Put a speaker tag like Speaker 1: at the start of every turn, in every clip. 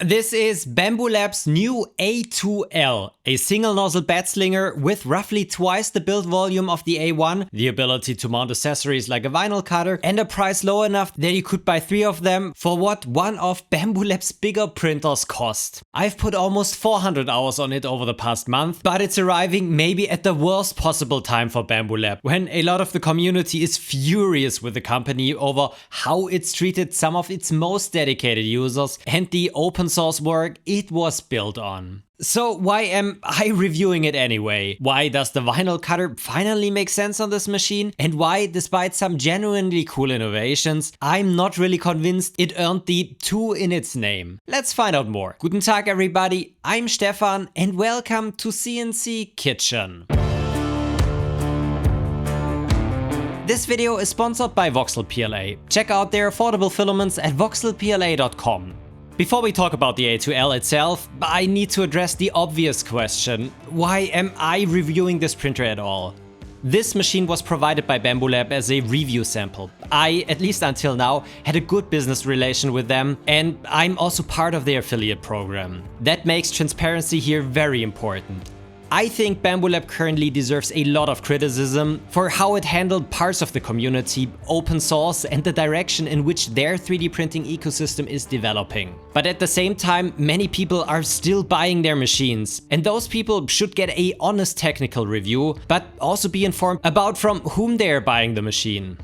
Speaker 1: This is Bambu Lab's new A2L, a single nozzle bed slinger with roughly twice the build volume of the A1, the ability to mount accessories like a vinyl cutter, and a price low enough that you could buy 3 of them for what one of Bambu Lab's bigger printers cost. I've put almost 400 hours on it over the past month, but it's arriving maybe at the worst possible time for Bambu Lab, when a lot of the community is furious with the company over how it's treated some of its most dedicated users and the open source work it was built on. So why am I reviewing it anyway? Why does the vinyl cutter finally make sense on this machine? And why, despite some genuinely cool innovations, I'm not really convinced it earned the 2 in its name? Let's find out more. Guten Tag everybody, I'm Stefan and welcome to CNC Kitchen. This video is sponsored by Voxel PLA. Check out their affordable filaments at voxelpla.com. Before we talk about the A2L itself, I need to address the obvious question: why am I reviewing this printer at all? This machine was provided by Bambu Lab as a review sample. I, at least until now, had a good business relation with them, and I'm also part of their affiliate program. That makes transparency here very important. I think Bambu Lab currently deserves a lot of criticism for how it handled parts of the community, open source, and the direction in which their 3D printing ecosystem is developing. But at the same time, many people are still buying their machines, and those people should get an honest technical review, but also be informed about from whom they are buying the machine.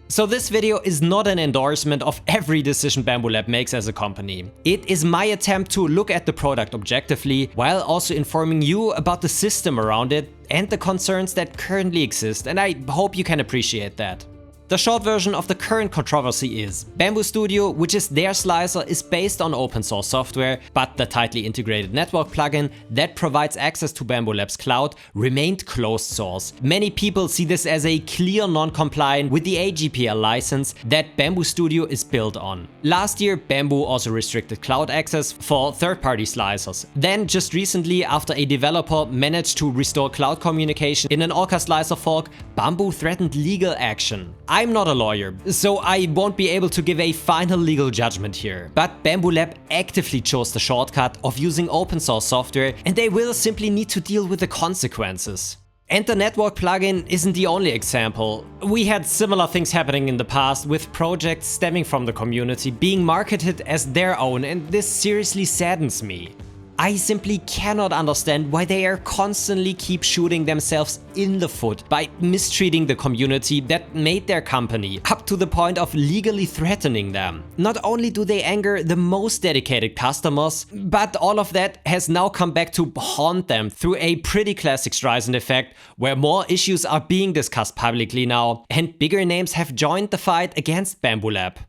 Speaker 1: So this video is not an endorsement of every decision Bambu Lab makes as a company. It is my attempt to look at the product objectively, while also informing you about the system around it and the concerns that currently exist, and I hope you can appreciate that. The short version of the current controversy is: Bambu Studio, which is their slicer, is based on open source software, but the tightly integrated network plugin that provides access to Bambu Lab's cloud remained closed source. Many people see this as a clear non-compliance with the AGPL license that Bambu Studio is built on. Last year, Bambu also restricted cloud access for third-party slicers. Then, just recently, after a developer managed to restore cloud communication in an Orca slicer fork, Bambu threatened legal action. I'm not a lawyer, so I won't be able to give a final legal judgment here. But Bambu Lab actively chose the shortcut of using open source software, and they will simply need to deal with the consequences. And the network plugin isn't the only example. We had similar things happening in the past, with projects stemming from the community being marketed as their own, and this seriously saddens me. I simply cannot understand why they are constantly keep shooting themselves in the foot by mistreating the community that made their company, up to the point of legally threatening them. Not only do they anger the most dedicated customers, but all of that has now come back to haunt them through a pretty classic Streisand effect, where more issues are being discussed publicly now, and bigger names have joined the fight against Bambu Lab.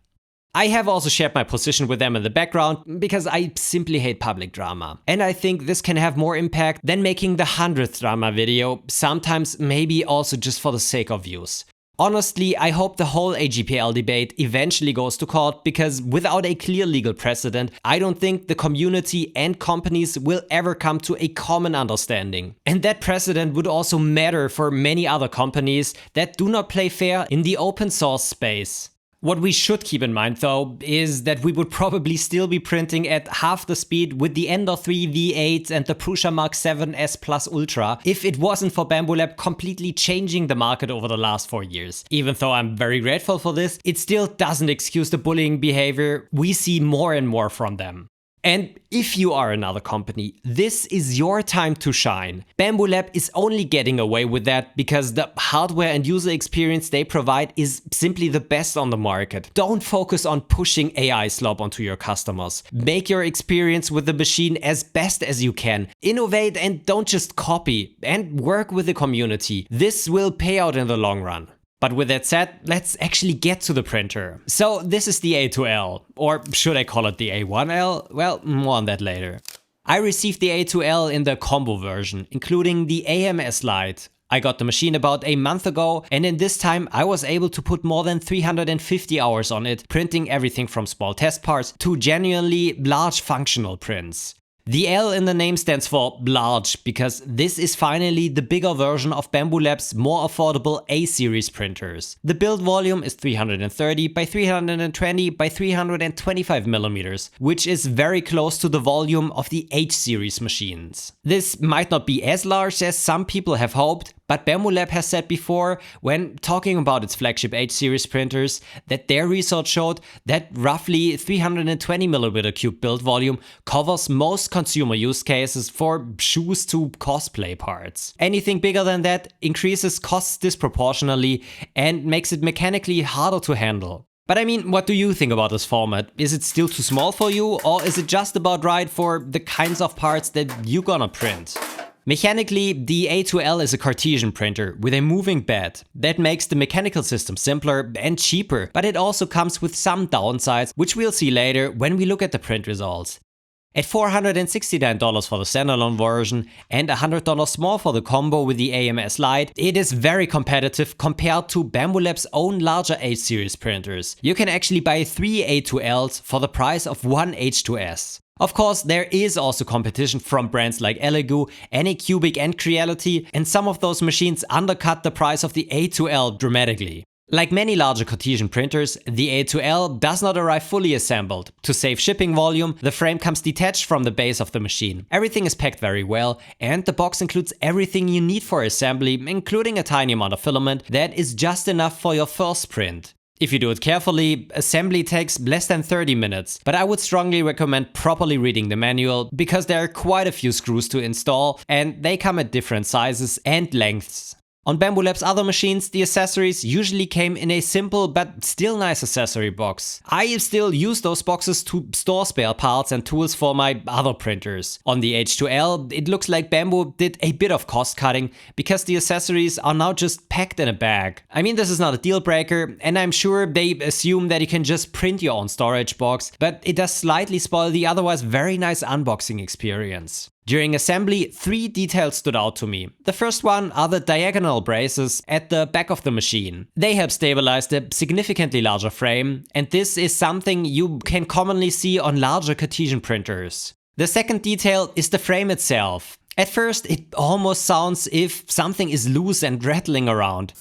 Speaker 1: I have also shared my position with them in the background, because I simply hate public drama. And I think this can have more impact than making the 100th drama video, sometimes maybe also just for the sake of views. Honestly, I hope the whole AGPL debate eventually goes to court, because without a clear legal precedent, I don't think the community and companies will ever come to a common understanding. And that precedent would also matter for many other companies that do not play fair in the open source space. What we should keep in mind though is that we would probably still be printing at half the speed with the Ender 3 V8 and the Prusa Mark 7 S Plus Ultra if it wasn't for Bambu Lab completely changing the market over the last 4 years. Even though I'm very grateful for this, it still doesn't excuse the bullying behavior we see more and more from them. And if you are another company, this is your time to shine. Bambu Lab is only getting away with that because the hardware and user experience they provide is simply the best on the market. Don't focus on pushing AI slop onto your customers. Make your experience with the machine as best as you can. Innovate and don't just copy, and work with the community. This will pay out in the long run. But with that said, let's actually get to the printer. So this is the A2L, or should I call it the A1L? Well, more on that later. I received the A2L in the combo version, including the AMS Lite. I got the machine about a month ago, and in this time I was able to put more than 350 hours on it, printing everything from small test parts to genuinely large functional prints. The L in the name stands for large, because this is finally the bigger version of Bambu Lab's more affordable A-series printers. The build volume is 330 by 320 by 325 millimeters, which is very close to the volume of the H-series machines. This might not be as large as some people have hoped, but Bambu Lab has said before, when talking about its flagship H-series printers, that their research showed that roughly 320mm3 build volume covers most consumer use cases for shoes to cosplay parts. Anything bigger than that increases costs disproportionately and makes it mechanically harder to handle. But I mean, what do you think about this format? Is it still too small for you, or is it just about right for the kinds of parts that you're gonna print? Mechanically, the A2L is a Cartesian printer with a moving bed. That makes the mechanical system simpler and cheaper, but it also comes with some downsides, which we'll see later when we look at the print results. At $469 for the standalone version and $100 more for the combo with the AMS Lite, it is very competitive compared to Bambu Lab's own larger H-series printers. You can actually buy 3 A2Ls for the price of one H2S. Of course, there is also competition from brands like Elegoo, Anycubic and Creality, and some of those machines undercut the price of the A2L dramatically. Like many larger Cartesian printers, the A2L does not arrive fully assembled. To save shipping volume, the frame comes detached from the base of the machine. Everything is packed very well, and the box includes everything you need for assembly, including a tiny amount of filament that is just enough for your first print. If you do it carefully, assembly takes less than 30 minutes, but I would strongly recommend properly reading the manual, because there are quite a few screws to install and they come at different sizes and lengths. On Bambu Lab's other machines, the accessories usually came in a simple but still nice accessory box. I still use those boxes to store spare parts and tools for my other printers. On the H2L, it looks like Bambu did a bit of cost cutting, because the accessories are now just packed in a bag. I mean, this is not a deal breaker, and I'm sure they assume that you can just print your own storage box, but it does slightly spoil the otherwise very nice unboxing experience. During assembly, 3 details stood out to me. The first one are the diagonal braces at the back of the machine. They help stabilize the significantly larger frame, and this is something you can commonly see on larger Cartesian printers. The second detail is the frame itself. At first, it almost sounds if something is loose and rattling around.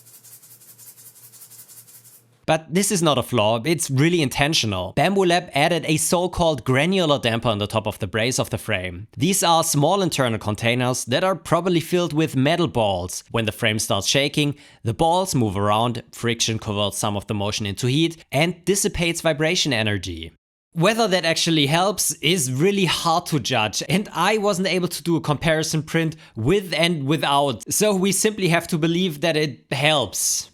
Speaker 1: But this is not a flaw, it's really intentional. Bambu Lab added a so-called granular damper on the top of the brace of the frame. These are small internal containers that are probably filled with metal balls. When the frame starts shaking, the balls move around, friction converts some of the motion into heat and dissipates vibration energy. Whether that actually helps is really hard to judge, and I wasn't able to do a comparison print with and without, so we simply have to believe that it helps.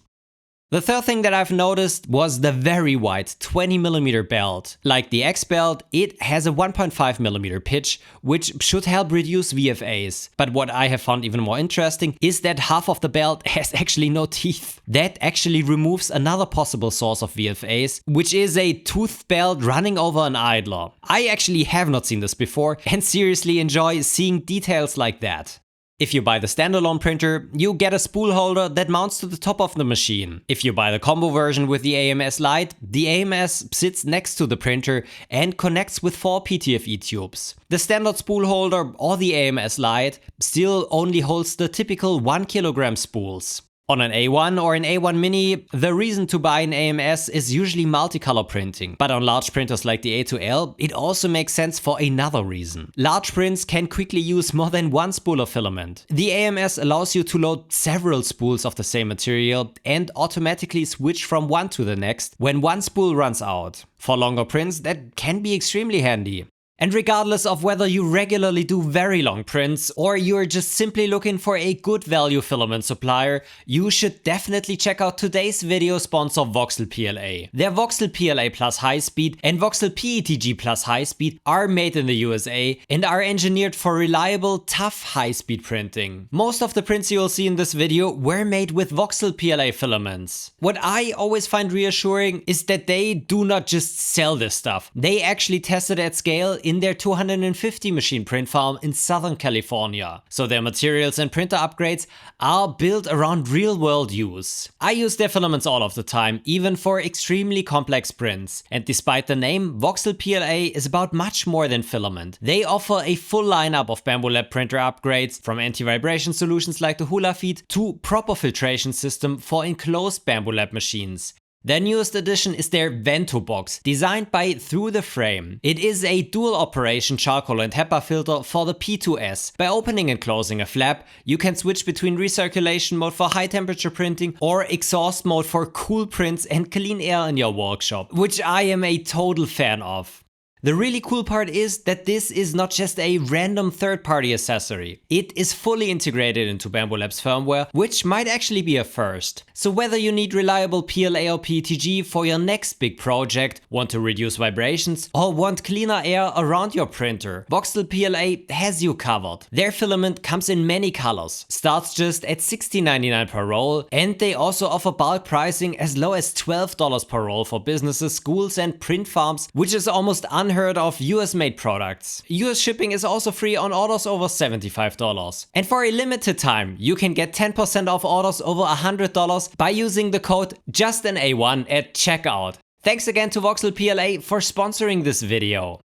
Speaker 1: The third thing that I've noticed was the very wide 20mm belt. Like the X belt, it has a 1.5mm pitch, which should help reduce VFAs. But what I have found even more interesting is that half of the belt has actually no teeth. That actually removes another possible source of VFAs, which is a toothed belt running over an idler. I actually have not seen this before and seriously enjoy seeing details like that. If you buy the standalone printer, you get a spool holder that mounts to the top of the machine. If you buy the combo version with the AMS Lite, the AMS sits next to the printer and connects with 4 PTFE tubes. The standard spool holder or the AMS Lite still only holds the typical 1 kg spools. On an A1 or an A1 Mini, the reason to buy an AMS is usually multicolor printing. But on large printers like the A2L, it also makes sense for another reason. Large prints can quickly use more than one spool of filament. The AMS allows you to load several spools of the same material and automatically switch from one to the next when one spool runs out. For longer prints, that can be extremely handy. And regardless of whether you regularly do very long prints or you're just simply looking for a good value filament supplier, you should definitely check out today's video sponsor Voxel PLA. Their Voxel PLA Plus High Speed and Voxel PETG Plus High Speed are made in the USA and are engineered for reliable, tough high-speed printing. Most of the prints you'll see in this video were made with Voxel PLA filaments. What I always find reassuring is that they do not just sell this stuff. They actually test it at scale in their 250 machine print farm in Southern California. So their materials and printer upgrades are built around real-world use. I use their filaments all of the time, even for extremely complex prints. And despite the name, Voxel PLA is about much more than filament. They offer a full lineup of Bambu Lab printer upgrades, from anti-vibration solutions like the Hula Feed to proper filtration system for enclosed Bambu Lab machines. Their newest addition is their Vento box, designed by Through the Frame. It is a dual operation charcoal and HEPA filter for the P2S. By opening and closing a flap, you can switch between recirculation mode for high temperature printing or exhaust mode for cool prints and clean air in your workshop, which I am a total fan of. The really cool part is that this is not just a random third-party accessory. It is fully integrated into Bambu Lab's firmware, which might actually be a first. So whether you need reliable PLA or PETG for your next big project, want to reduce vibrations, or want cleaner air around your printer, Voxel PLA has you covered. Their filament comes in many colors, starts just at $16.99 per roll, and they also offer bulk pricing as low as $12 per roll for businesses, schools and print farms, which is almost unheard of US made products. US shipping is also free on orders over $75. And for a limited time, you can get 10% off orders over $100 by using the code JUSTANA1 at checkout. Thanks again to Voxel PLA for sponsoring this video.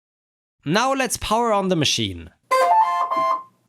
Speaker 1: Now let's power on the machine.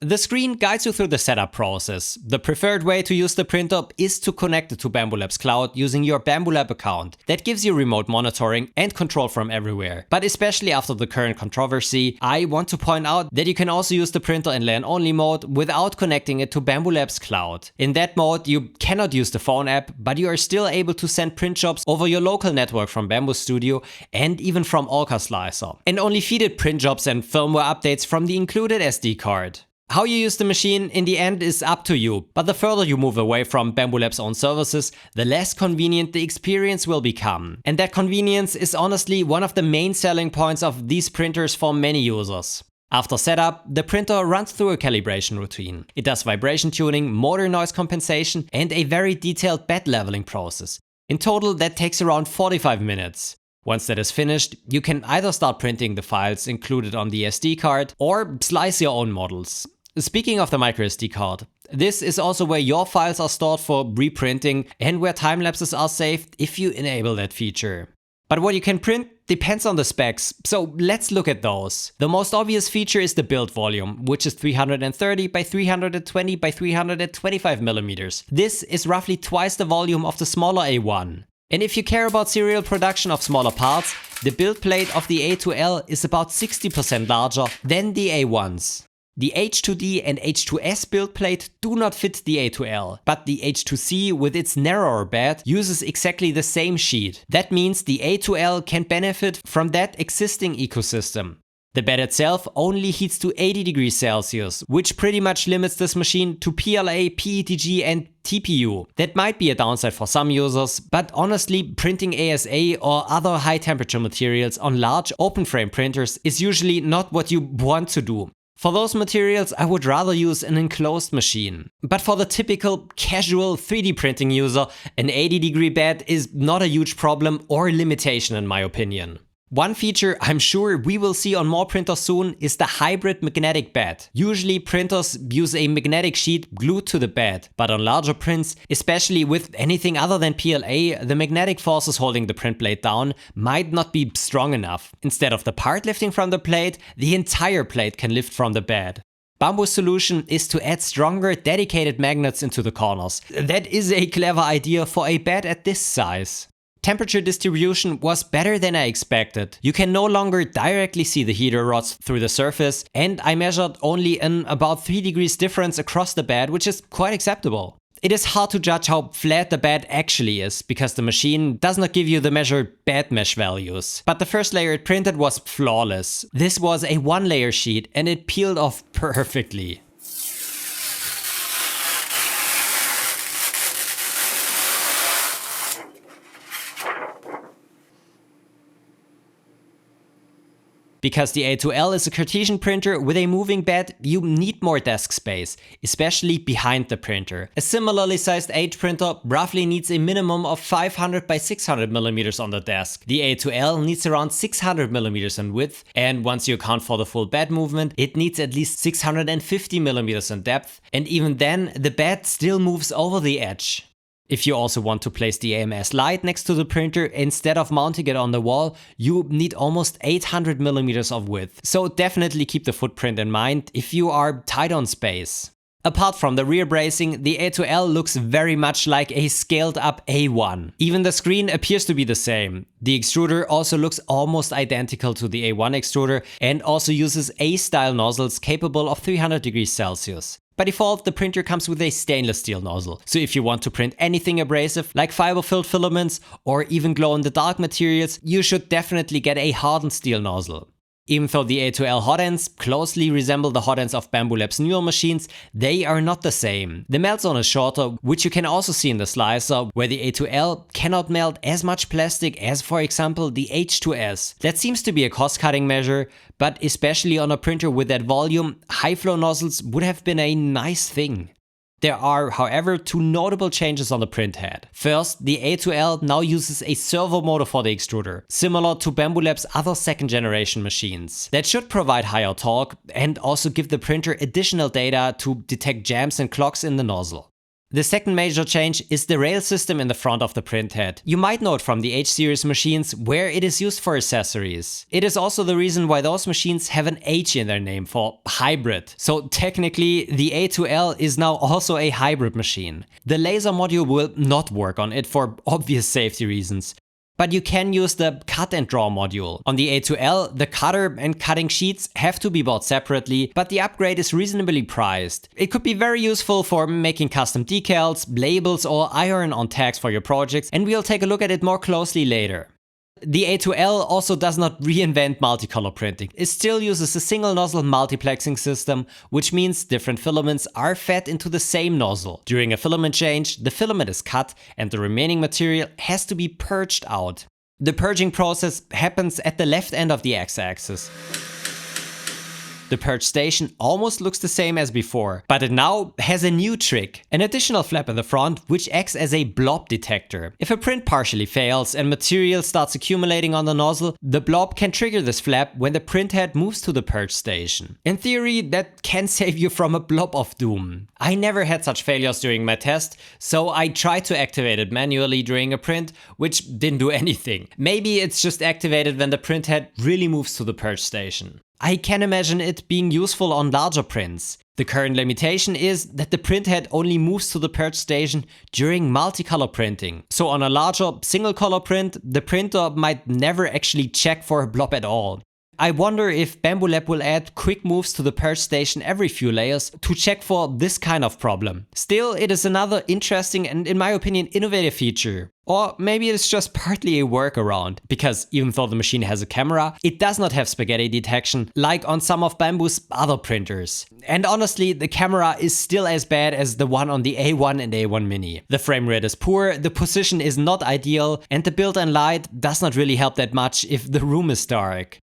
Speaker 1: The screen guides you through the setup process. The preferred way to use the printer is to connect it to Bambu Lab's cloud using your Bambu Lab account. That gives you remote monitoring and control from everywhere. But especially after the current controversy, I want to point out that you can also use the printer in LAN-only mode without connecting it to Bambu Lab's cloud. In that mode, you cannot use the phone app, but you are still able to send print jobs over your local network from Bambu Studio and even from Orca Slicer. And only feed it print jobs and firmware updates from the included SD card. How you use the machine in the end is up to you, but the further you move away from Bambu Lab's own services, the less convenient the experience will become. And that convenience is honestly one of the main selling points of these printers for many users. After setup, the printer runs through a calibration routine. It does vibration tuning, motor noise compensation, and a very detailed bed leveling process. In total, that takes around 45 minutes. Once that is finished, you can either start printing the files included on the SD card or slice your own models. Speaking of the microSD card, this is also where your files are stored for reprinting and where time lapses are saved if you enable that feature. But what you can print depends on the specs, so let's look at those. The most obvious feature is the build volume, which is 330 by 320 by 325 millimeters. This is roughly twice the volume of the smaller A1. And if you care about serial production of smaller parts, the build plate of the A2L is about 60% larger than the A1's. The H2D and H2S build plate do not fit the A2L, but the H2C with its narrower bed uses exactly the same sheet. That means the A2L can benefit from that existing ecosystem. The bed itself only heats to 80 degrees Celsius, which pretty much limits this machine to PLA, PETG and TPU. That might be a downside for some users, but honestly, printing ASA or other high temperature materials on large open frame printers is usually not what you want to do. For those materials, I would rather use an enclosed machine. But for the typical casual 3D printing user, an 80-degree bed is not a huge problem or limitation in my opinion. One feature I'm sure we will see on more printers soon is the hybrid magnetic bed. Usually printers use a magnetic sheet glued to the bed, but on larger prints, especially with anything other than PLA, the magnetic forces holding the print plate down might not be strong enough. Instead of the part lifting from the plate, the entire plate can lift from the bed. Bambu's solution is to add stronger dedicated magnets into the corners. That is a clever idea for a bed at this size. Temperature distribution was better than I expected. You can no longer directly see the heater rods through the surface, and I measured only an about 3 degrees difference across the bed, which is quite acceptable. It is hard to judge how flat the bed actually is, because the machine does not give you the measured bed mesh values. But the first layer it printed was flawless. This was a one-layer sheet and it peeled off perfectly. Because the A2L is a Cartesian printer with a moving bed, you need more desk space, especially behind the printer. A similarly sized H printer roughly needs a minimum of 500 by 600 millimeters on the desk. The A2L needs around 600 millimeters in width, and once you account for the full bed movement, it needs at least 650 millimeters in depth, and even then, the bed still moves over the edge. If you also want to place the AMS light next to the printer instead of mounting it on the wall, you need almost 800 millimeters of width. So definitely keep the footprint in mind if you are tight on space. Apart from the rear bracing, the A2L looks very much like a scaled up A1. Even the screen appears to be the same. The extruder also looks almost identical to the A1 extruder and also uses A-style nozzles capable of 300 degrees Celsius. By default, the printer comes with a stainless steel nozzle, so if you want to print anything abrasive like fiber-filled filaments or even glow-in-the-dark materials, you should definitely get a hardened steel nozzle. Even though the A2L hot ends closely resemble the hot ends of Bambu Lab's newer machines, they are not the same. The melt zone is shorter, which you can also see in the slicer, where the A2L cannot melt as much plastic as, for example, the H2S. That seems to be a cost-cutting measure, but especially on a printer with that volume, high-flow nozzles would have been a nice thing. There are, however, two notable changes on the print head. First, the A2L now uses a servo motor for the extruder, similar to Bambu Lab's other second generation machines. That should provide higher torque and also give the printer additional data to detect jams and clogs in the nozzle. The second major change is the rail system in the front of the print head. You might know it from the H-series machines where it is used for accessories. It is also the reason why those machines have an H in their name for hybrid. So technically the A2L is now also a hybrid machine. The laser module will not work on it for obvious safety reasons. But you can use the cut and draw module. On the A2L, the cutter and cutting sheets have to be bought separately, but the upgrade is reasonably priced. It could be very useful for making custom decals, labels or iron-on tags for your projects, and we'll take a look at it more closely later. The A2L also does not reinvent multicolor printing. It still uses a single nozzle multiplexing system, which means different filaments are fed into the same nozzle. During a filament change, the filament is cut and the remaining material has to be purged out. The purging process happens at the left end of the x-axis. The purge station almost looks the same as before, but it now has a new trick. An additional flap in the front which acts as a blob detector. If a print partially fails and material starts accumulating on the nozzle, the blob can trigger this flap when the print head moves to the purge station. In theory, that can save you from a blob of doom. I never had such failures during my test, so I tried to activate it manually during a print, which didn't do anything. Maybe it's just activated when the print head really moves to the purge station. I can imagine it being useful on larger prints. The current limitation is that the print head only moves to the purge station during multicolor printing. So on a larger single color print, the printer might never actually check for a blob at all. I wonder if Bambu Lab will add quick moves to the purge station every few layers to check for this kind of problem. Still, it is another interesting and, in my opinion, innovative feature. Or maybe it's just partly a workaround, because even though the machine has a camera, it does not have spaghetti detection like on some of Bambu's other printers. And honestly, the camera is still as bad as the one on the A1 and A1 Mini. The frame rate is poor, the position is not ideal, and the built-in light does not really help that much if the room is dark.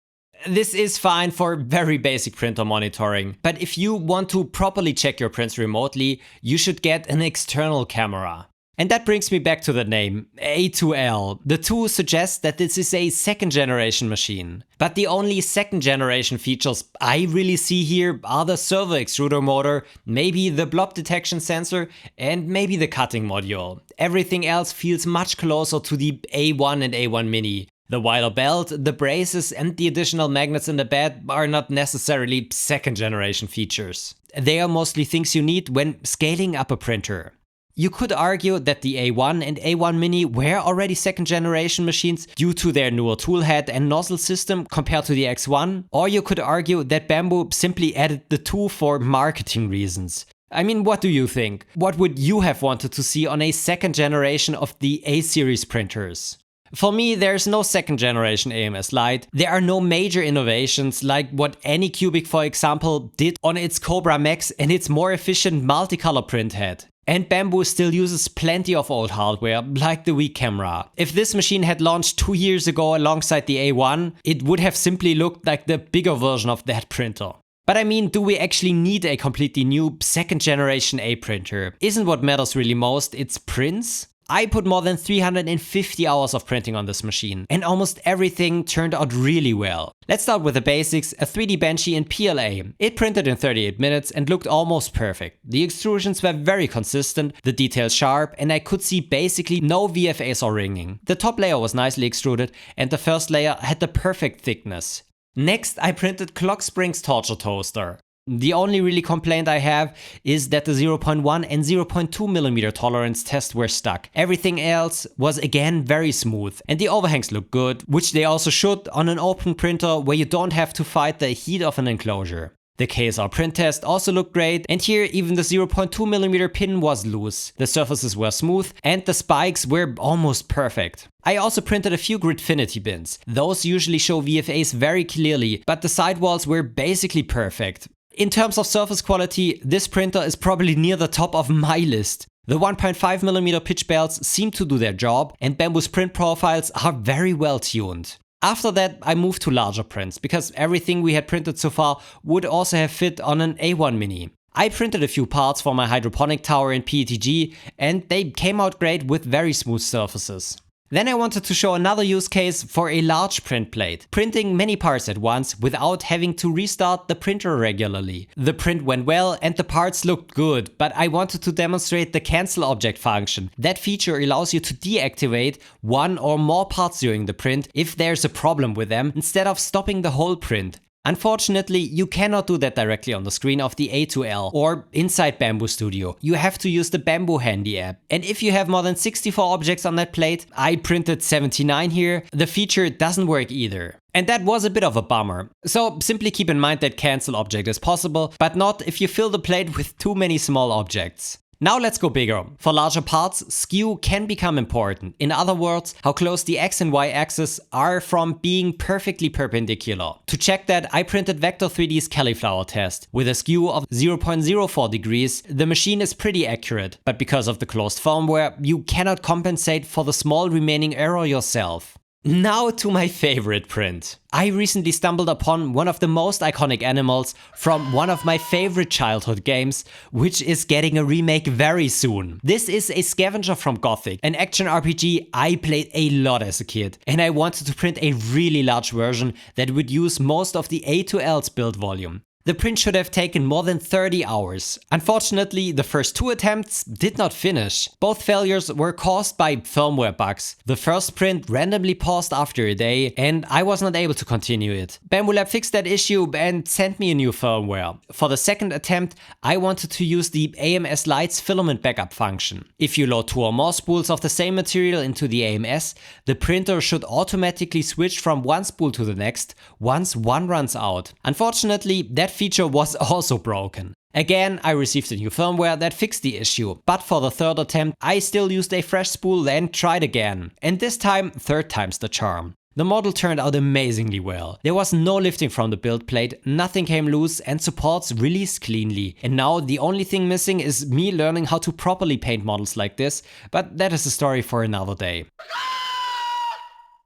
Speaker 1: This is fine for very basic printer monitoring, but if you want to properly check your prints remotely, you should get an external camera. And that brings me back to the name, A2L. The 2 suggests that this is a second generation machine. But the only second generation features I really see here are the servo extruder motor, maybe the blob detection sensor, and maybe the cutting module. Everything else feels much closer to the A1 and A1 Mini. The wider belt, the braces and the additional magnets in the bed are not necessarily second generation features. They are mostly things you need when scaling up a printer. You could argue that the A1 and A1 Mini were already second generation machines due to their newer toolhead and nozzle system compared to the X1, or you could argue that Bambu simply added the 2 for marketing reasons. I mean, what do you think? What would you have wanted to see on a second generation of the A-series printers? For me, there's no second generation AMS light. There are no major innovations like what Anycubic, for example, did on its Cobra Max and its more efficient multicolor print head. And Bambu still uses plenty of old hardware, like the weak camera. If this machine had launched 2 years ago alongside the A1, it would have simply looked like the bigger version of that printer. But I mean, do we actually need a completely new second generation A printer? Isn't what matters really most its prints? I put more than 350 hours of printing on this machine, and almost everything turned out really well. Let's start with the basics, a 3D Benchy in PLA. It printed in 38 minutes and looked almost perfect. The extrusions were very consistent, the details sharp, and I could see basically no VFAs or ringing. The top layer was nicely extruded, and the first layer had the perfect thickness. Next, I printed Clock Spring's Torture Toaster. The only really complaint I have is that the 0.1 and 0.2mm tolerance tests were stuck. Everything else was again very smooth, and the overhangs look good, which they also should on an open printer where you don't have to fight the heat of an enclosure. The KSR print test also looked great, and here even the 0.2mm pin was loose. The surfaces were smooth and the spikes were almost perfect. I also printed a few Gridfinity bins. Those usually show VFAs very clearly, but the sidewalls were basically perfect. In terms of surface quality, this printer is probably near the top of my list. The 1.5mm pitch belts seem to do their job, and Bambu's print profiles are very well tuned. After that, I moved to larger prints, because everything we had printed so far would also have fit on an A1 Mini. I printed a few parts for my hydroponic tower in PETG, and they came out great with very smooth surfaces. Then I wanted to show another use case for a large print plate, printing many parts at once without having to restart the printer regularly. The print went well and the parts looked good, but I wanted to demonstrate the cancel object function. That feature allows you to deactivate one or more parts during the print if there's a problem with them, instead of stopping the whole print. Unfortunately, you cannot do that directly on the screen of the A2L or inside Bambu Studio. You have to use the Bambu Handy app. And if you have more than 64 objects on that plate, I printed 79 here, the feature doesn't work either. And that was a bit of a bummer. So simply keep in mind that cancel object is possible, but not if you fill the plate with too many small objects. Now let's go bigger. For larger parts, skew can become important. In other words, how close the X and Y axes are from being perfectly perpendicular. To check that, I printed Vector 3D's cauliflower test. With a skew of 0.04 degrees, the machine is pretty accurate, but because of the closed firmware, you cannot compensate for the small remaining error yourself. Now to my favorite print. I recently stumbled upon one of the most iconic animals from one of my favorite childhood games, which is getting a remake very soon. This is a scavenger from Gothic, an action RPG I played a lot as a kid, and I wanted to print a really large version that would use most of the A2L's build volume. The print should have taken more than 30 hours. Unfortunately, the first 2 attempts did not finish. Both failures were caused by firmware bugs. The first print randomly paused after a day, and I was not able to continue it. Bambu Lab fixed that issue and sent me a new firmware. For the second attempt, I wanted to use the AMS Lite's filament backup function. If you load 2 or more spools of the same material into the AMS, the printer should automatically switch from one spool to the next once one runs out. Unfortunately, that feature was also broken. Again, I received a new firmware that fixed the issue, but for the third attempt, I still used a fresh spool and tried again. And this time, third time's the charm. The model turned out amazingly well. There was no lifting from the build plate, nothing came loose, and supports released cleanly. And now the only thing missing is me learning how to properly paint models like this, but that is a story for another day.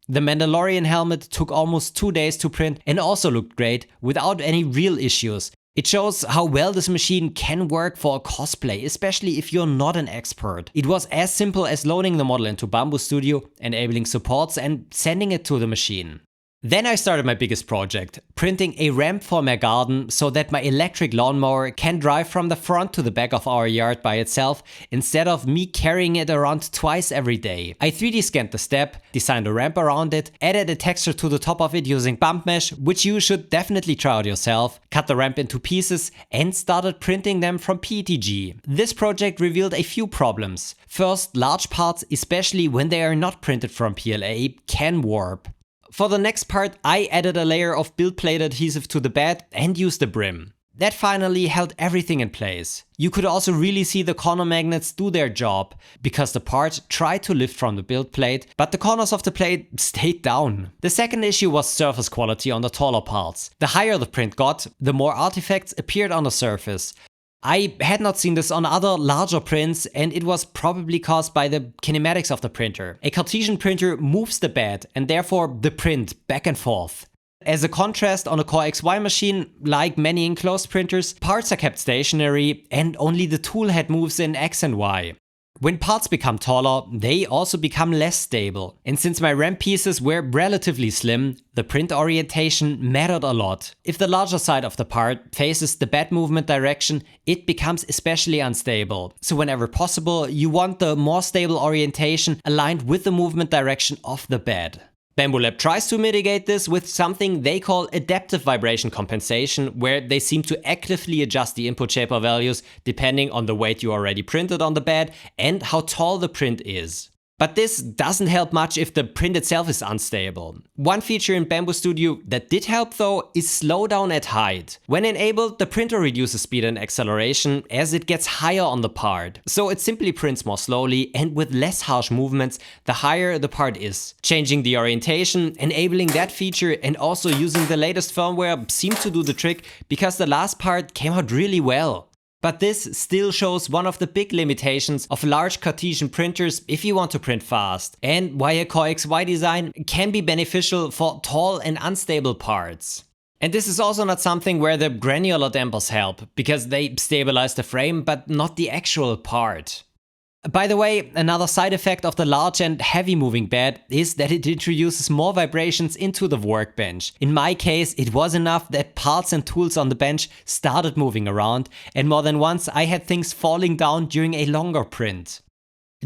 Speaker 1: The Mandalorian helmet took almost 2 days to print and also looked great without any real issues. It shows how well this machine can work for a cosplay, especially if you're not an expert. It was as simple as loading the model into Bambu Studio, enabling supports and sending it to the machine. Then I started my biggest project, printing a ramp for my garden so that my electric lawnmower can drive from the front to the back of our yard by itself instead of me carrying it around twice every day. I 3D scanned the step, designed a ramp around it, added a texture to the top of it using bump mesh, which you should definitely try out yourself, cut the ramp into pieces and started printing them from PETG. This project revealed a few problems. First, large parts, especially when they are not printed from PLA, can warp. For the next part, I added a layer of build plate adhesive to the bed and used the brim. That finally held everything in place. You could also really see the corner magnets do their job, because the part tried to lift from the build plate, but the corners of the plate stayed down. The second issue was surface quality on the taller parts. The higher the print got, the more artifacts appeared on the surface. I had not seen this on other larger prints, and it was probably caused by the kinematics of the printer. A Cartesian printer moves the bed and therefore the print back and forth. As a contrast, on a Core XY machine, like many enclosed printers, parts are kept stationary and only the tool head moves in X and Y. When parts become taller, they also become less stable. And since my ramp pieces were relatively slim, the print orientation mattered a lot. If the larger side of the part faces the bed movement direction, it becomes especially unstable. So whenever possible, you want the more stable orientation aligned with the movement direction of the bed. Bambu Lab tries to mitigate this with something they call adaptive vibration compensation, where they seem to actively adjust the input shaper values depending on the weight you already printed on the bed and how tall the print is. But this doesn't help much if the print itself is unstable. One feature in Bambu Studio that did help though is slowdown at height. When enabled, the printer reduces speed and acceleration as it gets higher on the part. So it simply prints more slowly and with less harsh movements the higher the part is. Changing the orientation, enabling that feature and also using the latest firmware seemed to do the trick because the last part came out really well. But this still shows one of the big limitations of large Cartesian printers if you want to print fast, and why a Core XY design can be beneficial for tall and unstable parts. And this is also not something where the granular dampers help, because they stabilize the frame but not the actual part. By the way, another side effect of the large and heavy moving bed is that it introduces more vibrations into the workbench. In my case, it was enough that parts and tools on the bench started moving around, and more than once I had things falling down during a longer print.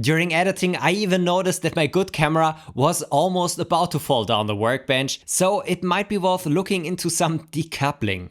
Speaker 1: During editing, I even noticed that my good camera was almost about to fall down the workbench, so it might be worth looking into some decoupling.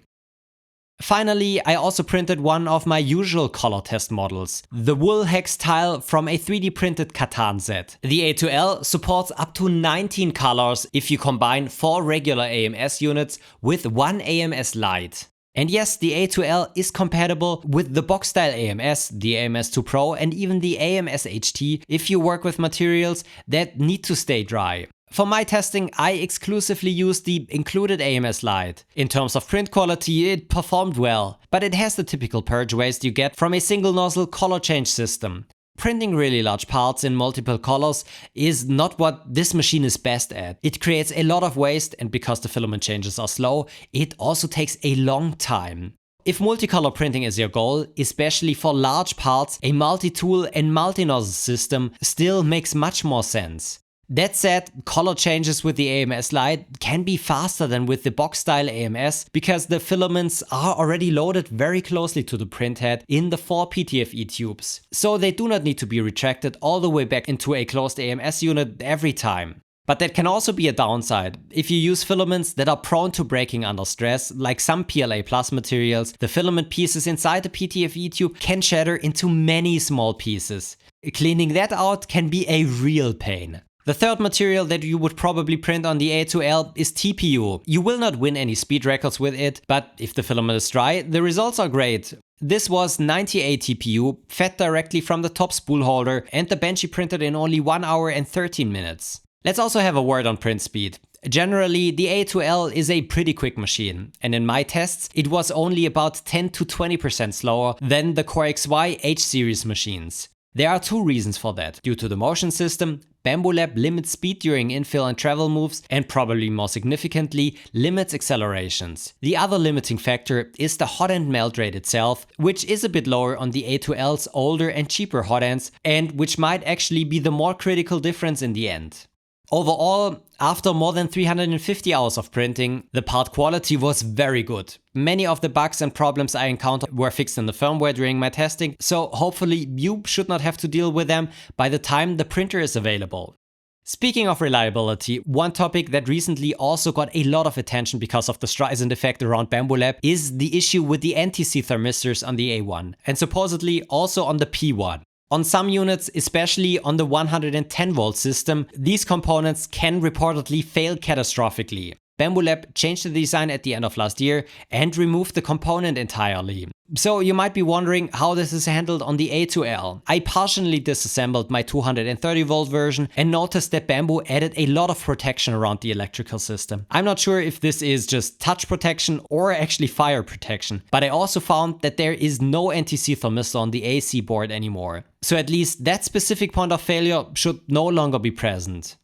Speaker 1: Finally, I also printed one of my usual color test models, the wool hex tile from a 3D printed Catan set. The A2L supports up to 19 colors if you combine 4 regular AMS units with 1 AMS light. And yes, the A2L is compatible with the box style AMS, the AMS2 Pro and even the AMS HT if you work with materials that need to stay dry. For my testing, I exclusively used the included AMS light. In terms of print quality, it performed well, but it has the typical purge waste you get from a single nozzle color change system. Printing really large parts in multiple colors is not what this machine is best at. It creates a lot of waste, and because the filament changes are slow, it also takes a long time. If multicolor printing is your goal, especially for large parts, a multi-tool and multi-nozzle system still makes much more sense. That said, color changes with the AMS light can be faster than with the box style AMS because the filaments are already loaded very closely to the print head in the 4 PTFE tubes. So they do not need to be retracted all the way back into a closed AMS unit every time. But that can also be a downside. If you use filaments that are prone to breaking under stress, like some PLA Plus materials, the filament pieces inside the PTFE tube can shatter into many small pieces. Cleaning that out can be a real pain. The third material that you would probably print on the A2L is TPU. You will not win any speed records with it, but if the filament is dry, the results are great. This was 98 TPU, fed directly from the top spool holder, and the Benchy printed in only 1 hour and 13 minutes. Let's also have a word on print speed. Generally, the A2L is a pretty quick machine, and in my tests, it was only about 10 to 20% slower than the Core XY H-series machines. There are 2 reasons for that. Due to the motion system, Bambu Lab limits speed during infill and travel moves, and probably more significantly, limits accelerations. The other limiting factor is the hot end melt rate itself, which is a bit lower on the A2L's older and cheaper hot ends, and which might actually be the more critical difference in the end. Overall, after more than 350 hours of printing, the part quality was very good. Many of the bugs and problems I encountered were fixed in the firmware during my testing, so hopefully you should not have to deal with them by the time the printer is available. Speaking of reliability, one topic that recently also got a lot of attention because of the Streisand effect around Bambu Lab is the issue with the NTC thermistors on the A1, and supposedly also on the P1. On some units, especially on the 110 volt system, these components can reportedly fail catastrophically. Bambu Lab changed the design at the end of last year and removed the component entirely. So you might be wondering how this is handled on the A2L. I partially disassembled my 230 volt version and noticed that Bambu added a lot of protection around the electrical system. I'm not sure if this is just touch protection or actually fire protection, but I also found that there is no NTC thermistor on the AC board anymore. So at least that specific point of failure should no longer be present.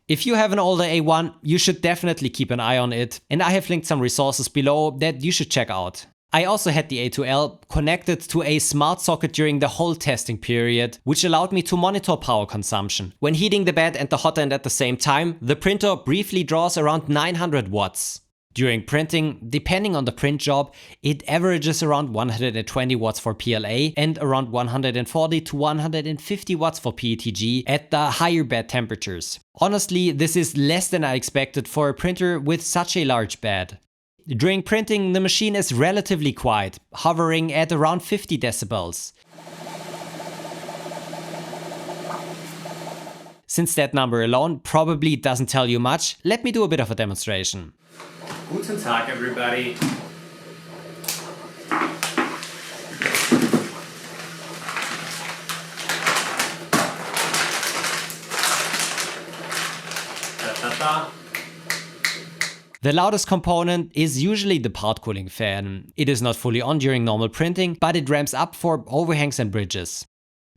Speaker 1: If you have an older A1, you should definitely keep an eye on it, and I have linked some resources below that you should check out. I also had the A2L connected to a smart socket during the whole testing period, which allowed me to monitor power consumption. When heating the bed and the hot end at the same time, the printer briefly draws around 900 watts. During printing, depending on the print job, it averages around 120 watts for PLA and around 140 to 150 watts for PETG at the higher bed temperatures. Honestly, this is less than I expected for a printer with such a large bed. During printing, the machine is relatively quiet, hovering at around 50 decibels. Since that number alone probably doesn't tell you much, let me do a bit of a demonstration.
Speaker 2: Guten Tag, everybody.
Speaker 1: The loudest component is usually the part cooling fan. It is not fully on during normal printing, but it ramps up for overhangs and bridges.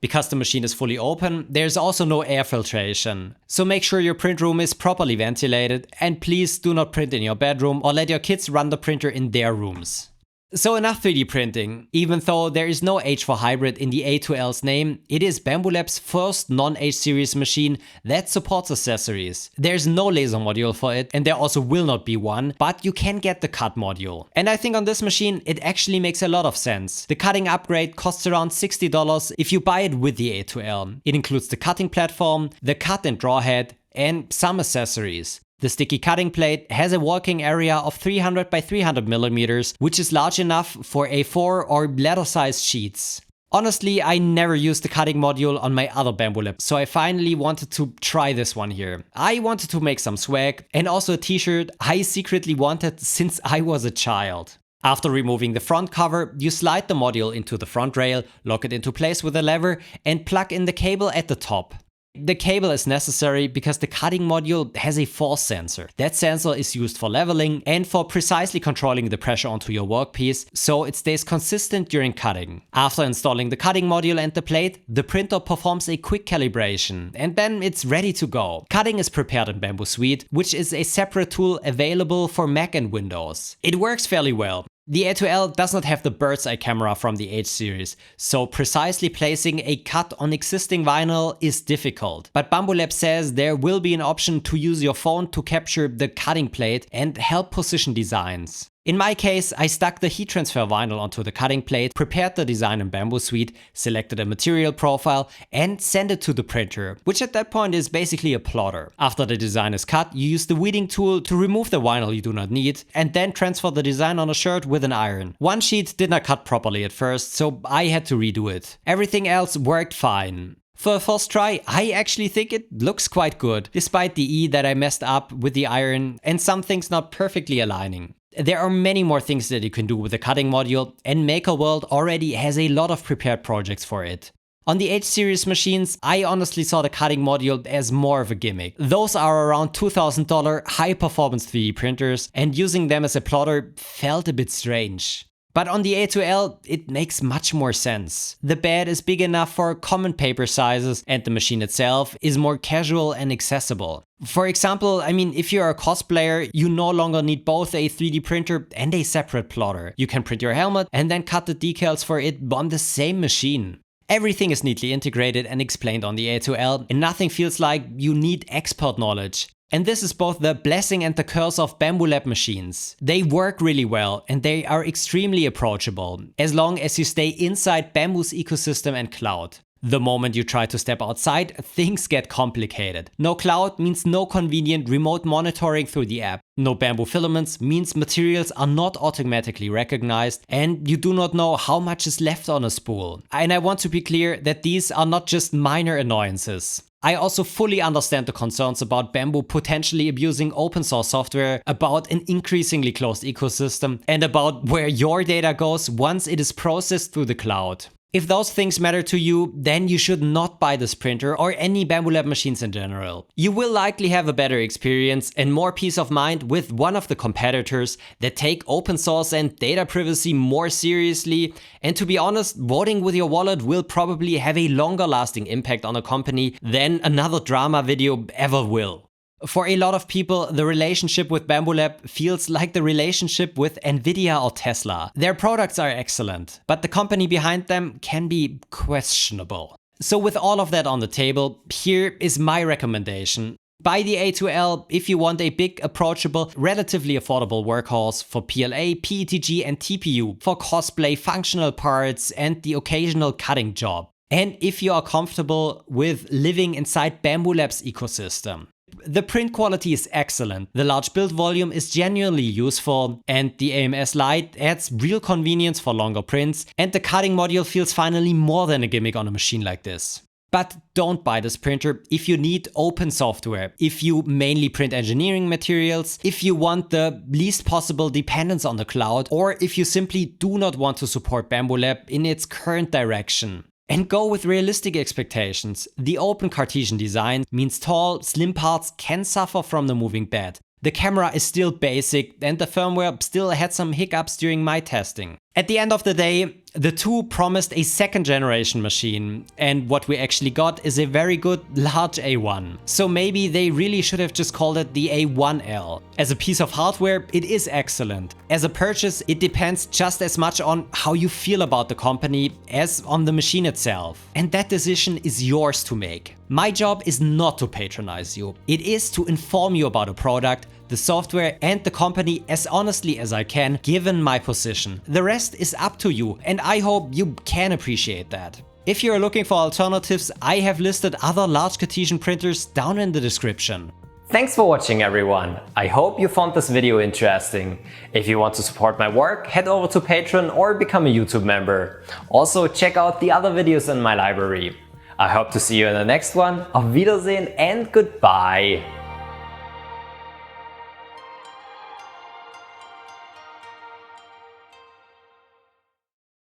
Speaker 1: Because the machine is fully open, there's also no air filtration. So make sure your print room is properly ventilated, and please do not print in your bedroom or let your kids run the printer in their rooms. So enough 3D printing. Even though there is no H for hybrid in the A2L's name, it is Bambu Lab's first non-H series machine that supports accessories. There's no laser module for it, and there also will not be one, but you can get the cut module. And I think on this machine it actually makes a lot of sense. The cutting upgrade costs around $60 if you buy it with the A2L. It includes the cutting platform, the cut and draw head, and some accessories. The sticky cutting plate has a working area of 300 by 300 millimeters, which is large enough for A4 or letter-sized sheets. Honestly, I never used the cutting module on my other Bambu Lab, so I finally wanted to try this one here. I wanted to make some swag and also a t-shirt I secretly wanted since I was a child. After removing the front cover, you slide the module into the front rail, lock it into place with a lever, and plug in the cable at the top. The cable is necessary because the cutting module has a force sensor. That sensor is used for leveling and for precisely controlling the pressure onto your workpiece, so it stays consistent during cutting. After installing the cutting module and the plate, the printer performs a quick calibration, and then it's ready to go. Cutting is prepared in Bambu Suite, which is a separate tool available for Mac and Windows. It works fairly well. The A2L does not have the bird's eye camera from the H series, so precisely placing a cut on existing vinyl is difficult. But Bambu Lab says there will be an option to use your phone to capture the cutting plate and help position designs. In my case, I stuck the heat transfer vinyl onto the cutting plate, prepared the design in Bambu Suite, selected a material profile, and sent it to the printer, which at that point is basically a plotter. After the design is cut, you use the weeding tool to remove the vinyl you do not need, and then transfer the design on a shirt with an iron. One sheet did not cut properly at first, so I had to redo it. Everything else worked fine. For a first try, I actually think it looks quite good, despite the E that I messed up with the iron and some things not perfectly aligning. There are many more things that you can do with the cutting module, and Maker World already has a lot of prepared projects for it. On the H series machines, I honestly saw the cutting module as more of a gimmick. Those are around $2,000 high performance 3D printers, and using them as a plotter felt a bit strange. But on the A2L, it makes much more sense. The bed is big enough for common paper sizes, and the machine itself is more casual and accessible. For example, if you're a cosplayer, you no longer need both a 3D printer and a separate plotter. You can print your helmet and then cut the decals for it on the same machine. Everything is neatly integrated and explained on the A2L, and nothing feels like you need expert knowledge. And this is both the blessing and the curse of Bambu Lab machines. They work really well and they are extremely approachable, as long as you stay inside Bambu's ecosystem and cloud. The moment you try to step outside, things get complicated. No cloud means no convenient remote monitoring through the app. No Bambu filaments means materials are not automatically recognized, and you do not know how much is left on a spool. And I want to be clear that these are not just minor annoyances. I also fully understand the concerns about Bambu potentially abusing open source software, about an increasingly closed ecosystem, and about where your data goes once it is processed through the cloud. If those things matter to you, then you should not buy this printer or any Bambu Lab machines in general. You will likely have a better experience and more peace of mind with one of the competitors that take open source and data privacy more seriously. And to be honest, voting with your wallet will probably have a longer lasting impact on a company than another drama video ever will. For a lot of people, the relationship with Bambu Lab feels like the relationship with Nvidia or Tesla. Their products are excellent, but the company behind them can be questionable. So with all of that on the table, here is my recommendation. Buy the A2L if you want a big, approachable, relatively affordable workhorse for PLA, PETG and TPU, for cosplay, functional parts and the occasional cutting job. And if you are comfortable with living inside Bambu Lab's ecosystem. The print quality is excellent, the large build volume is genuinely useful, and the AMS Lite adds real convenience for longer prints, and the cutting module feels finally more than a gimmick on a machine like this. But don't buy this printer if you need open software, if you mainly print engineering materials, if you want the least possible dependence on the cloud, or if you simply do not want to support Bambu Lab in its current direction. And go with realistic expectations. The open Cartesian design means tall, slim parts can suffer from the moving bed. The camera is still basic and the firmware still had some hiccups during my testing. At the end of the day, the two promised a second generation machine, and what we actually got is a very good large A1. So maybe they really should have just called it the A1L. As a piece of hardware, it is excellent. As a purchase, it depends just as much on how you feel about the company as on the machine itself. And that decision is yours to make. My job is not to patronize you. It is to inform you about a product, the software and the company as honestly as I can, given my position. The rest is up to you, and I hope you can appreciate that. If you're looking for alternatives, I have listed other large Cartesian printers down in the description.
Speaker 3: Thanks for watching everyone. I hope you found this video interesting. If you want to support my work, head over to Patreon or become a YouTube member. Also check out the other videos in my library. I hope to see you in the next one. Auf Wiedersehen and goodbye.